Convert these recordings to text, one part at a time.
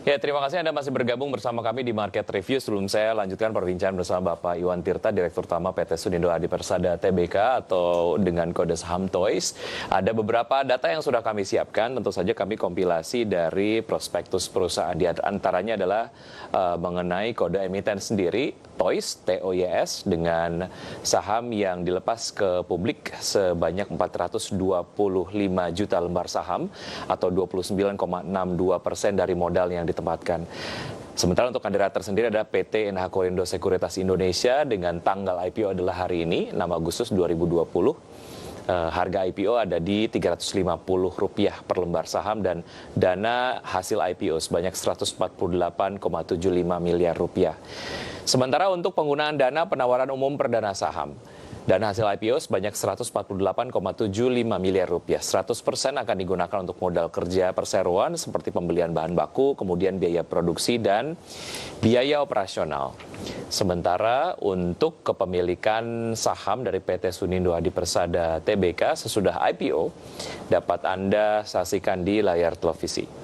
Ya, terima kasih Anda masih bergabung bersama kami di Market Review. Sebelum saya lanjutkan perbincangan bersama Bapak Iwan Tirta, Direktur Utama PT Sunindo Adi Persada Tbk atau dengan kode saham TOIS. Ada beberapa data yang sudah kami siapkan, tentu saja kami kompilasi dari prospektus perusahaan. Di antaranya adalah mengenai kode emiten sendiri, TOIS, TOYS, dengan saham yang dilepas ke publik sebanyak 425 juta lembar saham atau 29,62% dari modal yang ditempatkan. Sementara untuk kandidat tersendiri ada PT NH Korindo Sekuritas Indonesia dengan tanggal IPO adalah hari ini, 6 Agustus 2020. Harga IPO ada di Rp350 per lembar saham dan dana hasil IPO sebanyak Rp148,75 miliar. Sementara untuk penggunaan dana penawaran umum perdana saham, dana hasil IPO sebanyak Rp148,75 miliar. 100% akan digunakan untuk modal kerja perseroan seperti pembelian bahan baku, kemudian biaya produksi dan biaya operasional. Sementara untuk kepemilikan saham dari PT Sunindo Adi Persada Tbk sesudah IPO dapat Anda saksikan di layar televisi.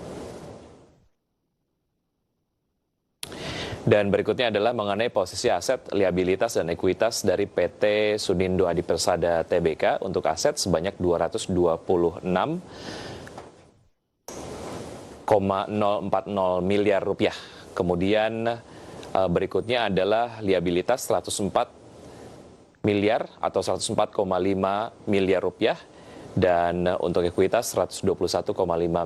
Dan berikutnya adalah mengenai posisi aset, liabilitas, dan ekuitas dari PT Sunindo Adi Persada Tbk. Untuk aset sebanyak Rp226,040 miliar. Kemudian berikutnya adalah liabilitas 104 miliar atau 104,5 miliar rupiah. Dan untuk ekuitas 121,5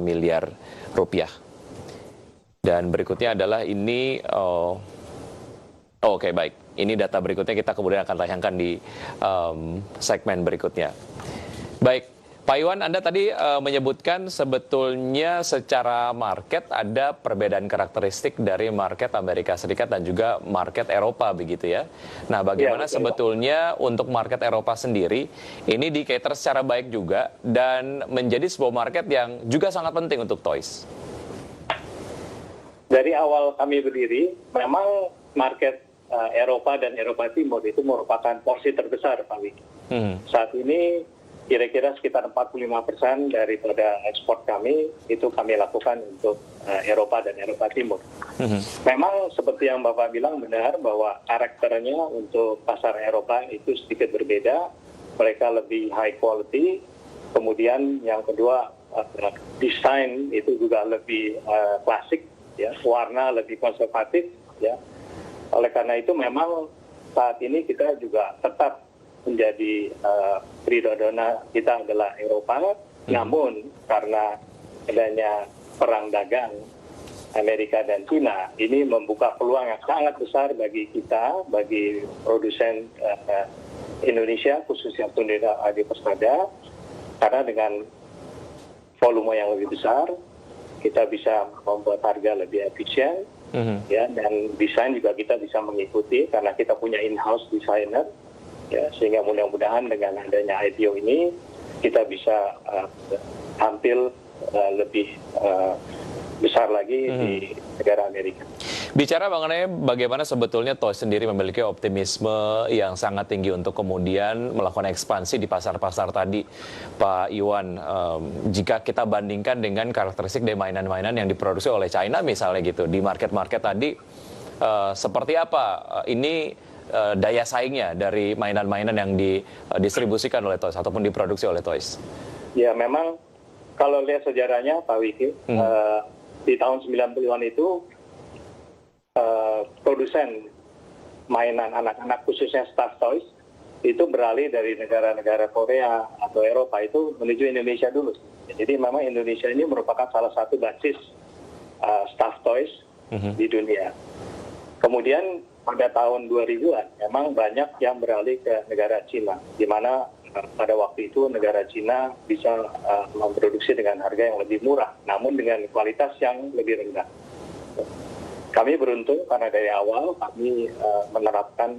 miliar rupiah. Dan berikutnya adalah ini, oke, baik. Ini data berikutnya kita kemudian akan tayangkan di segmen berikutnya. Baik, Pak Iwan, Anda tadi menyebutkan sebetulnya secara market ada perbedaan karakteristik dari market Amerika Serikat dan juga market Eropa, begitu ya. Nah, bagaimana sebetulnya untuk market Eropa sendiri, ini di cater secara baik juga dan menjadi sebuah market yang juga sangat penting untuk TOIS? Dari awal kami berdiri, memang market Eropa dan Eropa Timur itu merupakan porsi terbesar, Pak Wiki. Saat ini kira-kira sekitar 45% daripada ekspor kami itu kami lakukan untuk Eropa dan Eropa Timur. Memang seperti yang Bapak bilang benar bahwa karakternya untuk pasar Eropa itu sedikit berbeda. Mereka lebih high quality. Kemudian yang kedua, desain itu juga lebih klasik. Ya, warna lebih konservatif, ya. Oleh karena itu memang saat ini kita juga tetap menjadi primadona kita adalah Eropa, namun karena adanya perang dagang Amerika dan China, ini membuka peluang yang sangat besar bagi kita, bagi produsen Indonesia, khususnya Sunindo Adi Persada, karena dengan volume yang lebih besar, kita bisa membuat harga lebih efisien, ya, dan desain juga kita bisa mengikuti karena kita punya in-house designer, ya, sehingga mudah-mudahan dengan adanya IPO ini kita bisa tampil lebih besar lagi di negara Amerika. Bicara mengenai bagaimana sebetulnya TOIS sendiri memiliki optimisme yang sangat tinggi untuk kemudian melakukan ekspansi di pasar-pasar tadi, Pak Iwan. Jika kita bandingkan dengan karakteristik dari mainan-mainan yang diproduksi oleh China misalnya gitu, di market-market tadi, seperti apa ini daya saingnya dari mainan-mainan yang didistribusikan oleh TOIS ataupun diproduksi oleh TOIS? Ya, memang kalau lihat sejarahnya, Pak Wiki, di tahun 90-an itu, produsen mainan anak-anak khususnya Stuffed Toys itu beralih dari negara-negara Korea atau Eropa itu menuju Indonesia dulu. Jadi memang Indonesia ini merupakan salah satu basis Stuffed Toys di dunia. Kemudian pada tahun 2000-an memang banyak yang beralih ke negara Cina, di mana pada waktu itu negara Cina bisa memproduksi dengan harga yang lebih murah, namun dengan kualitas yang lebih rendah. Kami beruntung karena dari awal kami menerapkan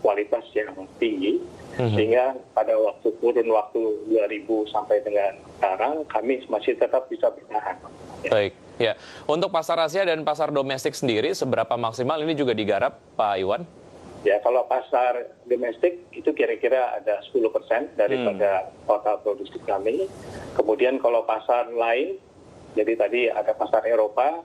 kualitas yang tinggi, sehingga pada kurun waktu 2000 sampai dengan sekarang kami masih tetap bisa bertahan. Baik, ya. Untuk pasar Asia dan pasar domestik sendiri, seberapa maksimal ini juga digarap, Pak Iwan? Ya, kalau pasar domestik itu kira-kira ada 10% daripada total produksi kami. Kemudian kalau pasar lain, jadi tadi ada pasar Eropa,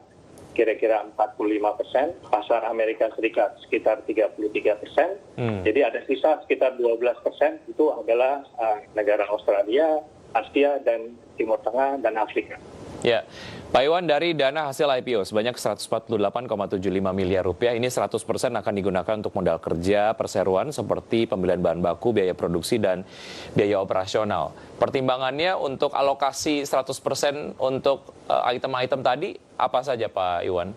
kira-kira 45%, pasar Amerika Serikat sekitar 33%, jadi ada sisa sekitar 12% itu adalah negara Australia, Asia, dan Timur Tengah, dan Afrika. Ya, Pak Iwan, dari dana hasil IPO sebanyak 148,75 miliar rupiah, ini 100% akan digunakan untuk modal kerja, perseroan seperti pembelian bahan baku, biaya produksi, dan biaya operasional. Pertimbangannya untuk alokasi 100% untuk item-item tadi, apa saja Pak Iwan?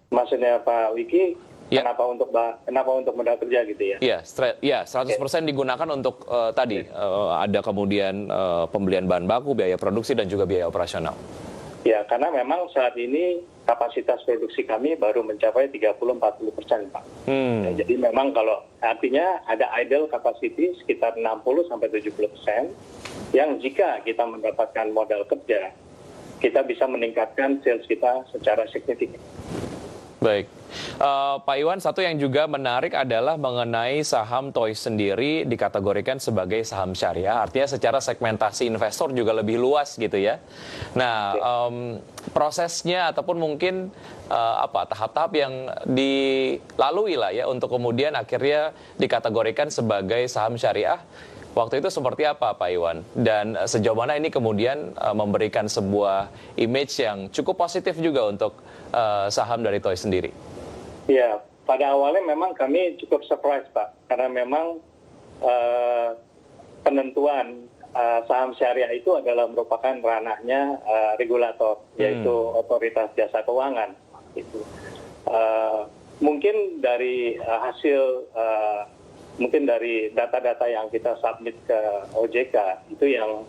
Maksudnya Pak Wiki, ya. Kenapa untuk modal kerja gitu ya? Iya, 100% digunakan untuk tadi ada kemudian pembelian bahan baku, biaya produksi, dan juga biaya operasional. Ya, karena memang saat ini kapasitas produksi kami baru mencapai 30-40%, Pak. Ya, jadi memang kalau artinya ada idle capacity sekitar 60-70%, yang jika kita mendapatkan modal kerja, kita bisa meningkatkan sales kita secara signifikan. Baik, Pak Iwan, satu yang juga menarik adalah mengenai saham Toys sendiri dikategorikan sebagai saham syariah, artinya secara segmentasi investor juga lebih luas gitu ya. Nah, prosesnya ataupun mungkin tahap-tahap yang dilalui lah ya untuk kemudian akhirnya dikategorikan sebagai saham syariah. Waktu itu seperti apa Pak Iwan? Dan sejauh mana ini kemudian memberikan sebuah image yang cukup positif juga untuk saham dari Toys sendiri? Ya, pada awalnya memang kami cukup surprise Pak, karena memang penentuan saham syariah itu adalah merupakan ranahnya regulator, yaitu Otoritas Jasa Keuangan. Mungkin dari mungkin dari data-data yang kita submit ke OJK, itu yang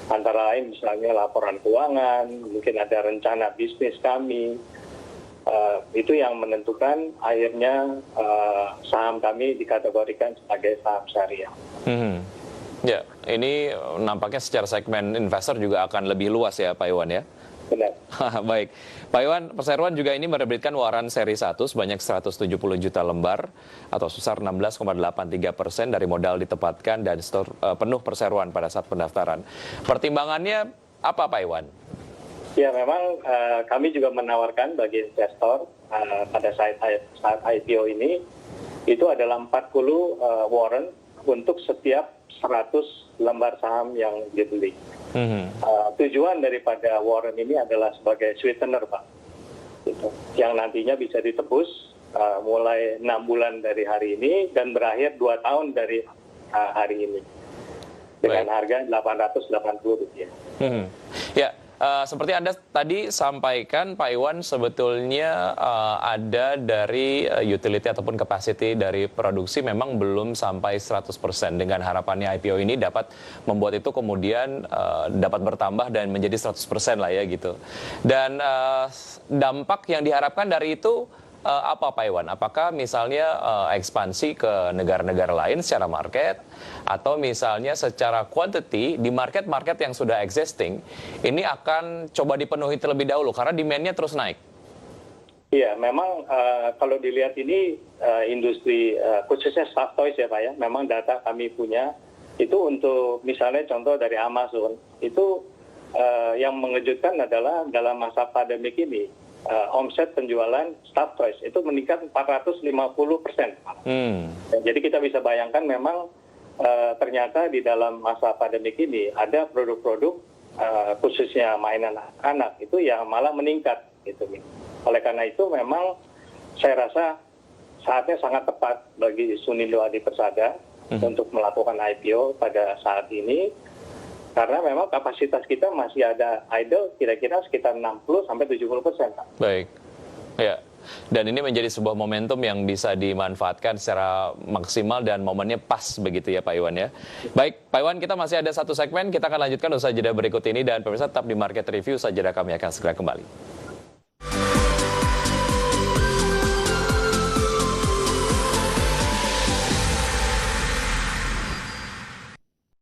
antara lain misalnya laporan keuangan, mungkin ada rencana bisnis kami, itu yang menentukan akhirnya saham kami dikategorikan sebagai saham syariah. Ya, ini nampaknya secara segmen investor juga akan lebih luas ya Pak Iwan ya? Benar. Baik, Pak Iwan, perseroan juga ini menerbitkan waran seri 1 sebanyak 170 juta lembar atau sebesar 16,83% dari modal ditempatkan dan penuh perseroan pada saat pendaftaran. Pertimbangannya apa Pak Iwan? Ya, memang kami juga menawarkan bagi investor pada saat IPO ini, itu adalah 40 warrant untuk setiap 100 lembar saham yang dibeli. Tujuan daripada warrant ini adalah sebagai sweetener, Pak. Yang nantinya bisa ditebus mulai 6 bulan dari hari ini dan berakhir 2 tahun dari hari ini. Dengan harga Rp880. Ya, seperti Anda tadi sampaikan, Pak Iwan, sebetulnya ada dari utility ataupun capacity dari produksi memang belum sampai 100%. Dengan harapannya IPO ini dapat membuat itu kemudian dapat bertambah dan menjadi 100% lah ya gitu. Dan dampak yang diharapkan dari itu apa Pak Iwan? Apakah misalnya ekspansi ke negara-negara lain secara market, atau misalnya secara quantity di market-market yang sudah existing, ini akan coba dipenuhi terlebih dahulu karena demand-nya terus naik? Iya, memang kalau dilihat ini industri khususnya soft toys ya Pak ya, memang data kami punya itu untuk misalnya contoh dari Amazon, itu yang mengejutkan adalah dalam masa pandemik ini, omset penjualan soft toys itu meningkat 450%. Jadi kita bisa bayangkan memang ternyata di dalam masa pandemik ini ada produk-produk khususnya mainan anak itu yang malah meningkat gitu. Oleh karena itu memang saya rasa saatnya sangat tepat bagi Sunindo Adi Persada untuk melakukan IPO pada saat ini. Karena memang kapasitas kita masih ada idle kira-kira sekitar 60-70%. Baik, ya. Dan ini menjadi sebuah momentum yang bisa dimanfaatkan secara maksimal dan momennya pas begitu ya Pak Iwan ya. Baik, Pak Iwan, kita masih ada satu segmen, kita akan lanjutkan usai jeda berikut ini dan pemirsa tetap di Market Review, usai jeda kami akan segera kembali.